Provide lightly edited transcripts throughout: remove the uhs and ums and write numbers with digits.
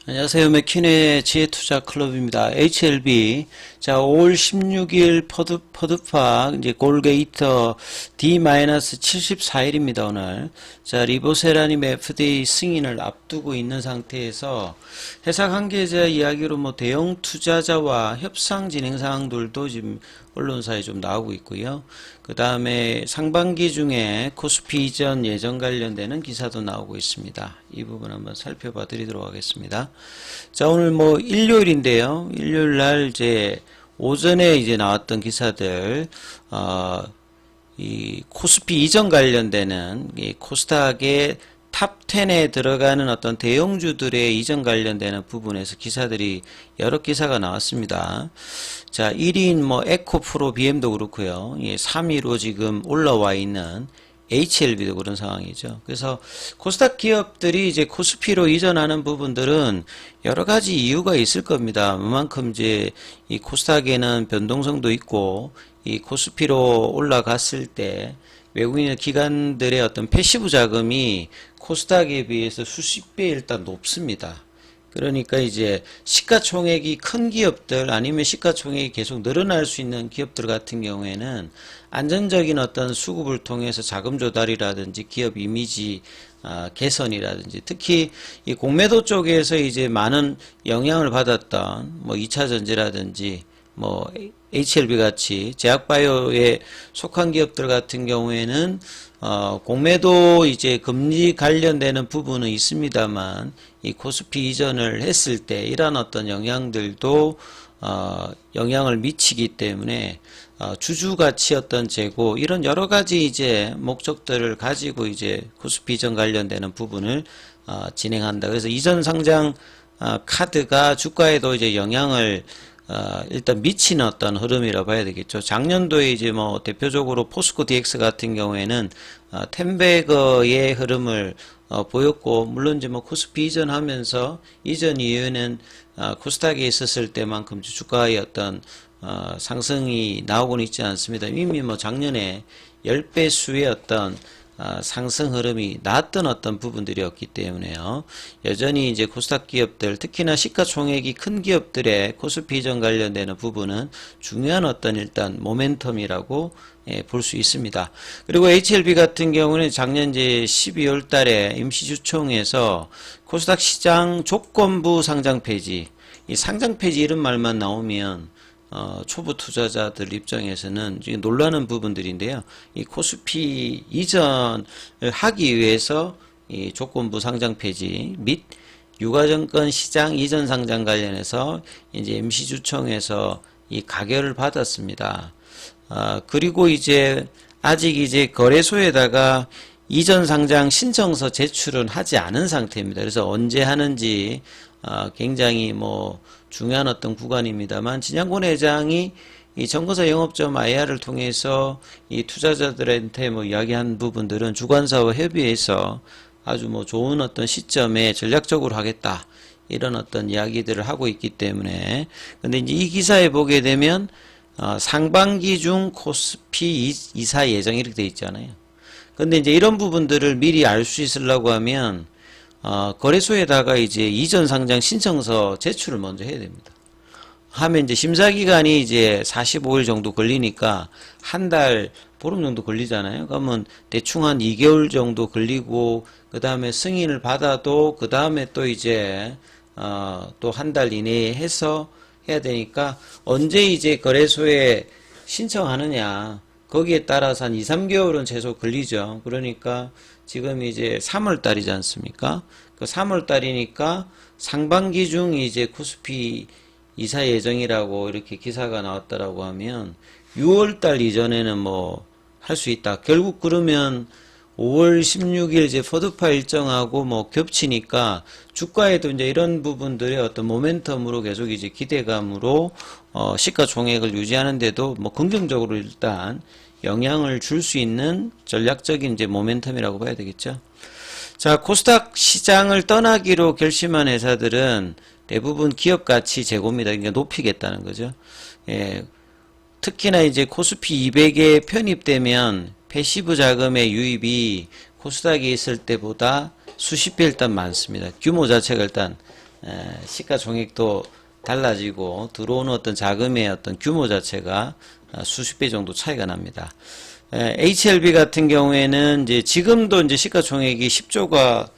안녕하세요. 맥킨의 지혜투자클럽입니다. HLB. 자, 5월 16일 퍼드파, 이제 골게이터 D-74일입니다, 오늘. 자, 리보세라님 FDA 승인을 앞두고 있는 상태에서 회사 관계자 이야기로 뭐 대형 투자자와 협상 진행 사항들도 지금 언론사에 좀 나오고 있고요. 그 다음에 상반기 중에 코스피 이전 예정 관련되는 기사도 나오고 있습니다. 이 부분 한번 살펴봐 드리도록 하겠습니다. 자, 오늘 뭐 일요일인데요. 일요일 날 이제 오전에 이제 나왔던 기사들, 이 코스피 이전 관련되는 이 코스닥의 탑 10에 들어가는 어떤 대형주들의 이전 관련되는 부분에서 기사들이 여러 기사가 나왔습니다. 자, 1위인 뭐 에코프로 BM도 그렇고요. 3위로 지금 올라와 있는 HLB도 그런 상황이죠. 그래서 코스닥 기업들이 이제 코스피로 이전하는 부분들은 여러 가지 이유가 있을 겁니다. 그만큼 이제 이 코스닥에는 변동성도 있고 이 코스피로 올라갔을 때 외국인 기관들의 어떤 패시브 자금이 코스닥에 비해서 수십 배 일단 높습니다. 그러니까 이제 시가총액이 큰 기업들 아니면 시가총액이 계속 늘어날 수 있는 기업들 같은 경우에는 안전적인 어떤 수급을 통해서 자금 조달이라든지 기업 이미지 개선이라든지 특히 이 공매도 쪽에서 이제 많은 영향을 받았던 뭐 2차 전지라든지 뭐 HLB 같이 제약바이오에 속한 기업들 같은 경우에는 공매도 이제 금리 관련되는 부분은 있습니다만 이 코스피 이전을 했을 때 이러한 어떤 영향들도 영향을 미치기 때문에 주주 가치 어떤 제고 이런 여러 가지 이제 목적들을 가지고 이제 코스피 이전 관련되는 부분을 진행한다. 그래서 이전 상장 카드가 주가에도 이제 영향을 일단 미치는 어떤 흐름이라 봐야 되겠죠. 작년도에 이제 뭐 대표적으로 포스코 DX 같은 경우에는 텐베거의 흐름을 보였고, 물론 이제 뭐 코스피 이전하면서 이전 이유는 코스닥에 있었을 때만큼 주가의 어떤 상승이 나오고는 있지 않습니다. 이미 뭐 작년에 10배수의 어떤 상승 흐름이 나왔던 어떤 부분들이었기 때문에요. 여전히 이제 코스닥 기업들, 특히나 시가총액이 큰 기업들의 코스피 이전 관련되는 부분은 중요한 어떤 일단 모멘텀이라고 볼 수 있습니다. 그리고 HLB 같은 경우는 작년 이제 12월 달에 임시주총에서 코스닥 시장 조건부 상장 폐지, 이 상장 폐지 이런 말만 나오면 초보 투자자들 입장에서는 놀라는 부분들인데요. 이 코스피 이전을 하기 위해서 이 조건부 상장 폐지 및 유가증권 시장 이전 상장 관련해서 이제 임시주총에서 이 가결을 받았습니다. 그리고 이제 아직 이제 거래소에다가 이전 상장 신청서 제출은 하지 않은 상태입니다. 그래서 언제 하는지 굉장히 뭐 중요한 어떤 구간입니다만, 진양권 회장이 이 정거사 영업점 IR을 통해서 이 투자자들한테 뭐 이야기한 부분들은 주관사와 협의해서 아주 뭐 좋은 어떤 시점에 전략적으로 하겠다, 이런 어떤 이야기들을 하고 있기 때문에. 근데 이제 이 기사에 보게 되면 상반기 중 코스피 이사 예정 이렇게 돼 있잖아요. 근데 이제 이런 부분들을 미리 알 수 있으려고 하면 거래소에다가 이제 이전 상장 신청서 제출을 먼저 해야 됩니다. 하면 이제 심사기간이 이제 45일 정도 걸리니까 한 달, 보름 정도 걸리잖아요. 그러면 대충 한 2개월 정도 걸리고, 그 다음에 승인을 받아도 그 다음에 또 이제 또 한 달 이내에 해서 해야 되니까 언제 이제 거래소에 신청하느냐, 거기에 따라서 한 2, 3개월은 최소 걸리죠. 그러니까 지금 이제 3월 달이지 않습니까? 그 3월 달이니까 상반기 중 이제 코스피 이사 예정이라고 이렇게 기사가 나왔다라고 하면 6월 달 이전에는 뭐 할 수 있다. 결국 그러면 5월 16일 이제 포드파 일정하고 뭐 겹치니까 주가에도 이제 이런 부분들의 어떤 모멘텀으로 계속 이제 기대감으로 시가총액을 유지하는데도 뭐 긍정적으로 일단 영향을 줄 수 있는 전략적인 이제 모멘텀이라고 봐야 되겠죠. 자, 코스닥 시장을 떠나기로 결심한 회사들은 대부분 기업 가치 제고입니다. 그러니까 높이겠다는 거죠. 예. 특히나 이제 코스피 200에 편입되면 패시브 자금의 유입이 코스닥에 있을 때보다 수십 배 일단 많습니다. 규모 자체가 일단 시가총액도 달라지고 들어오는 어떤 자금의 어떤 규모 자체가 수십 배 정도 차이가 납니다. HLB 같은 경우에는 이제 지금도 이제 시가총액이 10조가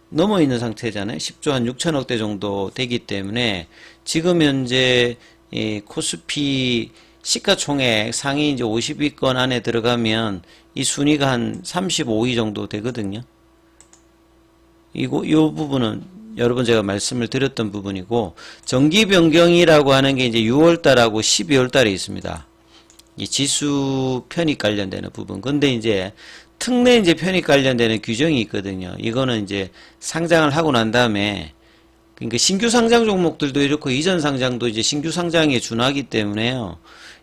넘어 있는 상태잖아요. 10조 한 6천억 대 정도 되기 때문에 지금 현재 이 코스피 시가총액 상위 이제 50위권 안에 들어가면 이 순위가 한 35위 정도 되거든요. 이 부분은 여러 번 제가 말씀을 드렸던 부분이고, 정기 변경이라고 하는 게 이제 6월달하고 12월달에 있습니다. 이 지수 편입 관련되는 부분. 근데 이제 특례 이제 편입 관련되는 규정이 있거든요. 이거는 이제 상장을 하고 난 다음에, 그러니까 신규 상장 종목들도 이렇고 이전 상장도 이제 신규 상장에 준하기 때문에요.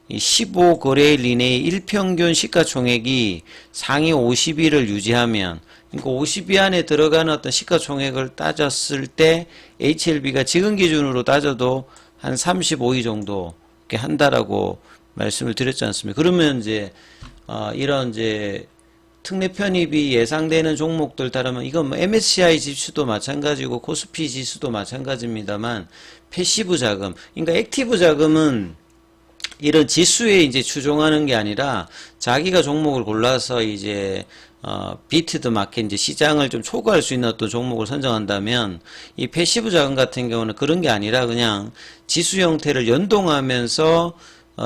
이 15거래일 이내의 일평균 시가총액이 상위 50위를 유지하면, 그러니까 50위 안에 들어가는 어떤 시가총액을 따졌을 때 HLB가 지금 기준으로 따져도 한 35위 정도 이렇게 한다라고 말씀을 드렸지 않습니까? 그러면 이제 이런 이제 특례 편입이 예상되는 종목들 따르면 이건 뭐 MSCI 지수도 마찬가지고 코스피 지수도 마찬가지입니다만 패시브 자금, 그러니까 액티브 자금은 이런 지수에 이제 추종하는 게 아니라 자기가 종목을 골라서 이제 비트 드 마켓 이제 시장을 좀 초과할 수 있는 어떤 종목을 선정한다면 이 패시브 자금 같은 경우는 그런 게 아니라 그냥 지수 형태를 연동하면서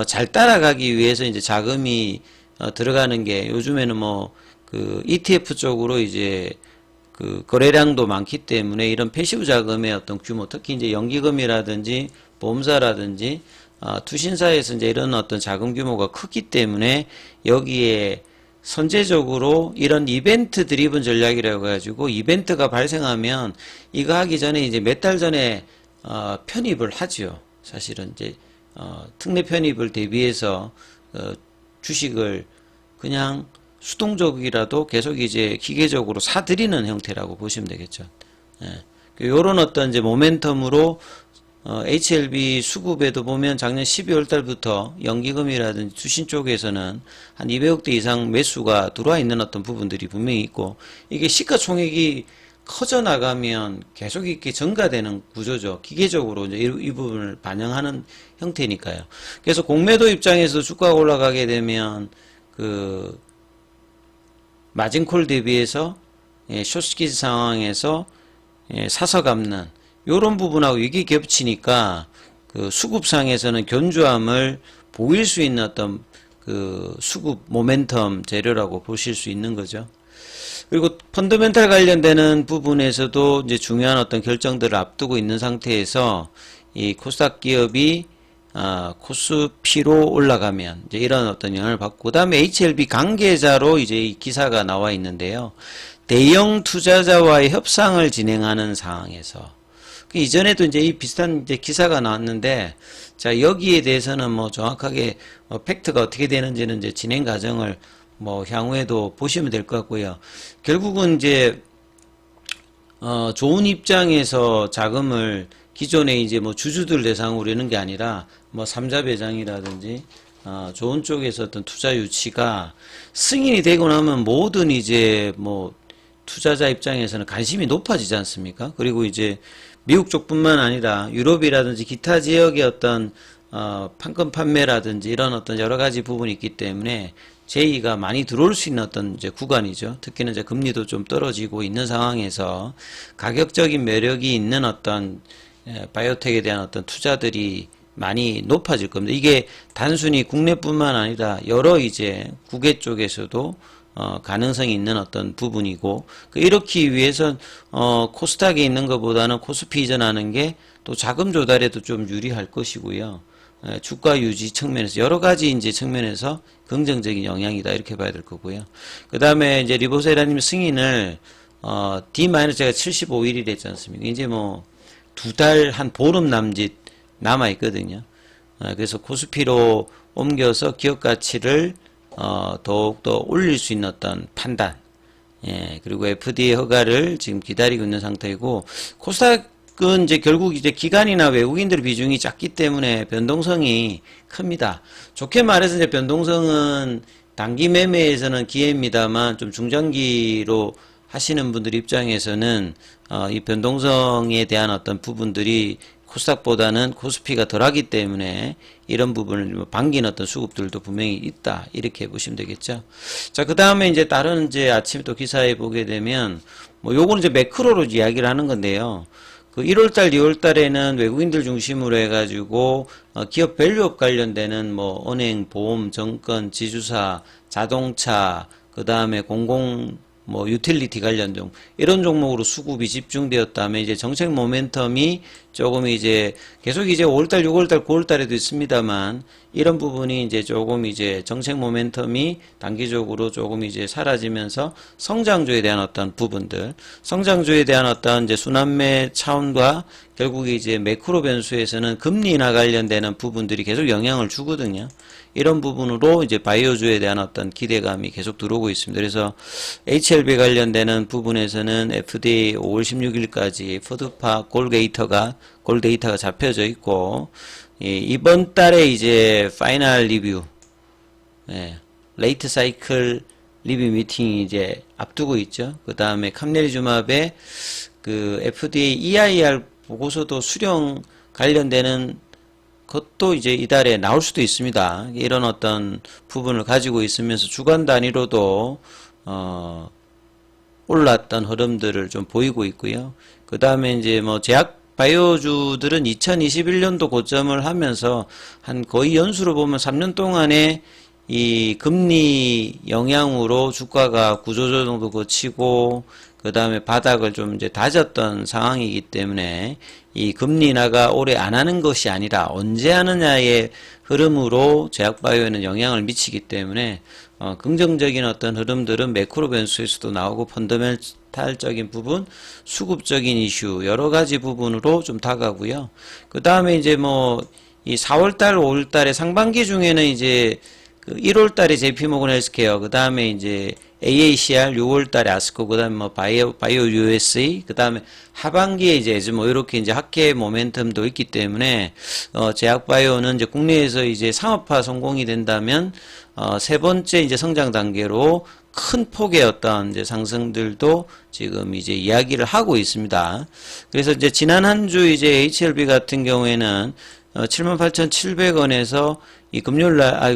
잘 따라가기 위해서 이제 자금이 들어가는 게 요즘에는 뭐 그 ETF 쪽으로 이제 그 거래량도 많기 때문에 이런 패시브 자금의 어떤 규모, 특히 이제 연기금이라든지 보험사라든지 투신사에서 이제 이런 어떤 자금 규모가 크기 때문에 여기에 선제적으로 이런 이벤트 드리븐 전략이라고 해가지고 이벤트가 발생하면 이거 하기 전에 이제 몇 달 전에 편입을 하죠. 사실은 이제 특례 편입을 대비해서 주식을 그냥 수동적이라도 계속 이제 기계적으로 사들이는 형태라고 보시면 되겠죠. 예. 요런 어떤 이제 모멘텀으로 HLB 수급에도 보면 작년 12월 달부터 연기금이라든지 투신 쪽에서는 한 200억대 이상 매수가 들어와 있는 어떤 부분들이 분명히 있고, 이게 시가총액이 커져 나가면 계속 이렇게 증가되는 구조죠. 기계적으로 이제 이 부분을 반영하는 형태니까요. 그래서 공매도 입장에서 주가가 올라가게 되면 그 마진콜 대비해서 숏스퀴즈 상황에서 사서 갚는 요런 부분하고 이게 겹치니까 그 수급상에서는 견주함을 보일 수 있는 어떤 그 수급 모멘텀 재료라고 보실 수 있는 거죠. 그리고 펀더멘탈 관련되는 부분에서도 이제 중요한 어떤 결정들을 앞두고 있는 상태에서 이 코스닥 기업이 코스피로 올라가면 이제 이런 어떤 영향을 받고, 그다음에 HLB 관계자로 이제 이 기사가 나와 있는데요. 대형 투자자와의 협상을 진행하는 상황에서, 이전에도 이제 이 비슷한 이제 기사가 나왔는데, 자, 여기에 대해서는 뭐 정확하게 팩트가 어떻게 되는지는 이제 진행 과정을 뭐 향후에도 보시면 될 것 같고요. 결국은 이제 좋은 입장에서 자금을 기존에 이제 뭐 주주들 대상으로 이런 게 아니라 뭐 삼자 배당이라든지 좋은 쪽에서 어떤 투자 유치가 승인이 되고 나면 모든 이제 뭐 투자자 입장에서는 관심이 높아지지 않습니까? 그리고 이제 미국 쪽뿐만 아니라 유럽이라든지 기타 지역의 어떤 판권 판매라든지 이런 어떤 여러 가지 부분이 있기 때문에 제의가 많이 들어올 수 있는 어떤 이제 구간이죠. 특히는 이제 금리도 좀 떨어지고 있는 상황에서 가격적인 매력이 있는 어떤 바이오텍에 대한 어떤 투자들이 많이 높아질 겁니다. 이게 단순히 국내뿐만 아니라 여러 이제 국외 쪽에서도 가능성이 있는 어떤 부분이고, 이렇기 위해선 코스닥에 있는 것보다는 코스피 이전하는 게 또 자금 조달에도 좀 유리할 것이고요. 주가 유지 측면에서 여러 가지 이제 측면에서 긍정적인 영향이다 이렇게 봐야 될 거고요. 그 다음에 이제 리보세라님 승인을 D- 제가 75일이 됐지 않습니까? 이제 뭐 두 달 한 보름 남짓 남아 있거든요. 그래서 코스피로 옮겨서 기업 가치를 더욱더 올릴 수 있는 어떤 판단, 그리고 FDA 허가를 지금 기다리고 있는 상태이고, 코스닥은 이제 결국 이제 기관이나 외국인들 비중이 작기 때문에 변동성이 큽니다. 좋게 말해서 이제 변동성은 단기 매매에서는 기회입니다만 좀 중장기로 하시는 분들 입장에서는 이 변동성에 대한 어떤 부분들이 코스닥보다는 코스피가 덜하기 때문에 이런 부분을 반기는 어떤 수급들도 분명히 있다, 이렇게 보시면 되겠죠. 자, 그 다음에 이제 다른 이제 아침에 또 기사에 보게 되면 뭐 요거는 이제 매크로로 이야기를 하는 건데요. 그 1월달, 2월달에는 외국인들 중심으로 해가지고 기업 밸류업 관련되는 뭐 은행, 보험, 정권, 지주사, 자동차, 그 다음에 공공 뭐 유틸리티 관련 종 이런 종목으로 수급이 집중되었다면 이제 정책 모멘텀이 조금 이제 계속 이제 5월달, 6월달, 9월달에도 있습니다만 이런 부분이 이제 조금 이제 정책 모멘텀이 단기적으로 조금 이제 사라지면서 성장주에 대한 어떤 부분들, 성장주에 대한 어떤 이제 순환매 차원과 결국 이제 매크로 변수에서는 금리 인하 관련되는 부분들이 계속 영향을 주거든요. 이런 부분으로 이제 바이오주에 대한 어떤 기대감이 계속 들어오고 있습니다. 그래서 HLB 관련되는 부분에서는 FDA 5월 16일까지 푸드파 골데이터가 잡혀져 있고, 이번 달에 이제 파이널 리뷰, 레이트 사이클 리뷰 미팅이 이제 앞두고 있죠. 그 다음에 캄네리주맙의 그 FDA EIR 보고서도 수령 관련되는 그것도 이제 이달에 나올 수도 있습니다. 이런 어떤 부분을 가지고 있으면서 주간 단위로도 올랐던 흐름들을 좀 보이고 있고요. 그 다음에 이제 뭐 제약 바이오주들은 2021년도 고점을 하면서 한 거의 연수로 보면 3년 동안에 이 금리 영향으로 주가가 구조조정도 거치고 그 다음에 바닥을 좀 이제 다졌던 상황이기 때문에 이 금리 인하가 올해 안 하는 것이 아니라 언제 하느냐의 흐름으로 제약바이오에는 영향을 미치기 때문에 긍정적인 어떤 흐름들은 매크로 변수에서도 나오고 펀더멘탈적인 부분, 수급적인 이슈 여러 가지 부분으로 좀 다가고요. 그 다음에 이제 뭐 이 4월달, 5월달에 상반기 중에는 이제 그 1월달에 JP모건 헬스케어, 그 다음에 이제 AACR 6월달에 아스코, 그 다음에 뭐 바이오 USA, 그 다음에 하반기에 이제 뭐 이렇게 이제 학계 모멘텀도 있기 때문에 제약바이오는 이제 국내에서 이제 상업화 성공이 된다면 세 번째 이제 성장 단계로 큰 폭의 어떤 이제 상승들도 지금 이제 이야기를 하고 있습니다. 그래서 이제 지난 한 주 이제 HLB 같은 경우에는 78,700원에서 이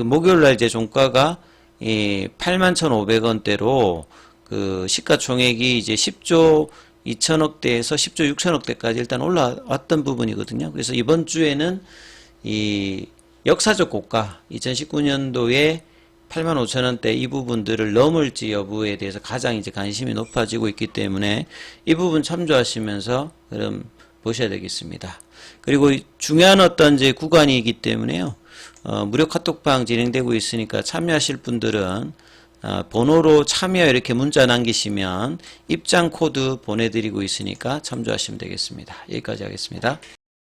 목요일날 이제 종가가 이 81,500원대로 그 시가총액이 이제 10조 2천억대에서 10조 6천억대까지 일단 올라왔던 부분이거든요. 그래서 이번 주에는 이 역사적 고가 2019년도에 85,000원대 이 부분들을 넘을지 여부에 대해서 가장 이제 관심이 높아지고 있기 때문에 이 부분 참조하시면서 그럼 보셔야 되겠습니다. 그리고 중요한 어떤 이제 구간이기 때문에요. 무료 카톡방 진행되고 있으니까 참여하실 분들은 번호로 참여 이렇게 문자 남기시면 입장 코드 보내드리고 있으니까 참조하시면 되겠습니다. 여기까지 하겠습니다.